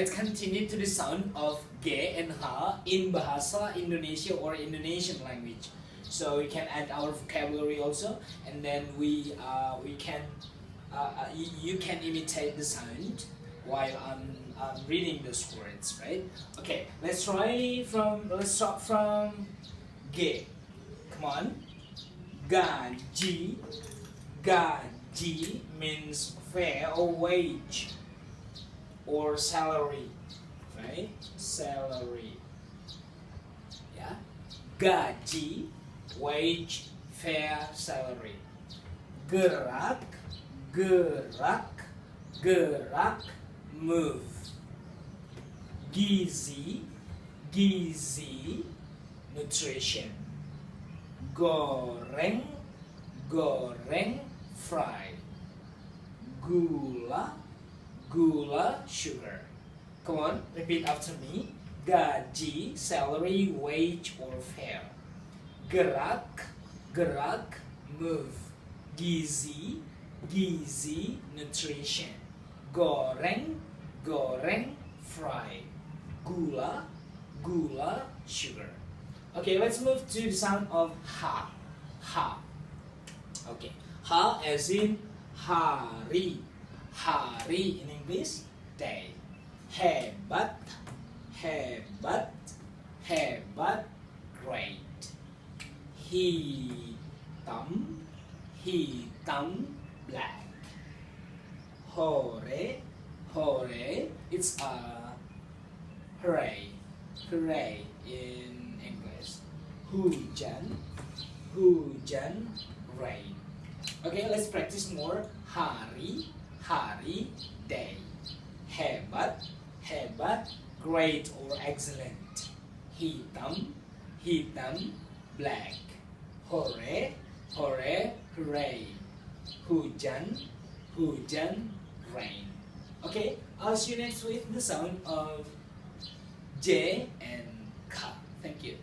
Let's continue to the sound of ge and ha in Bahasa Indonesia or Indonesian language. So we can add our vocabulary also, and then we can you can imitate the sound while I'm reading those words, right? Okay, let's start from ge. Come on. Gaji. Gaji means fare or wage or salary, right? Salary. Yeah. Gaji, wage, fare, salary. Gerak, move. Gizi, nutrition. Goreng, fry. Gula, sugar. Come on, repeat after me. Gaji, salary, wage or fare. Gerak, move. Gizi, nutrition. Goreng, fry. Gula, sugar. Okay, let's move to the sound of ha. Okay, ha as in hari. Hari in English, day. Hebat, great. Hitam, black. Hore, it's hooray in English. Hujan, rain. Okay, let's practice more. Hari, day. Hebat, great or excellent. Hitam, black. Hore, hooray. Hujan, rain. Okay, I'll see you next with the sound of J and K. Thank you.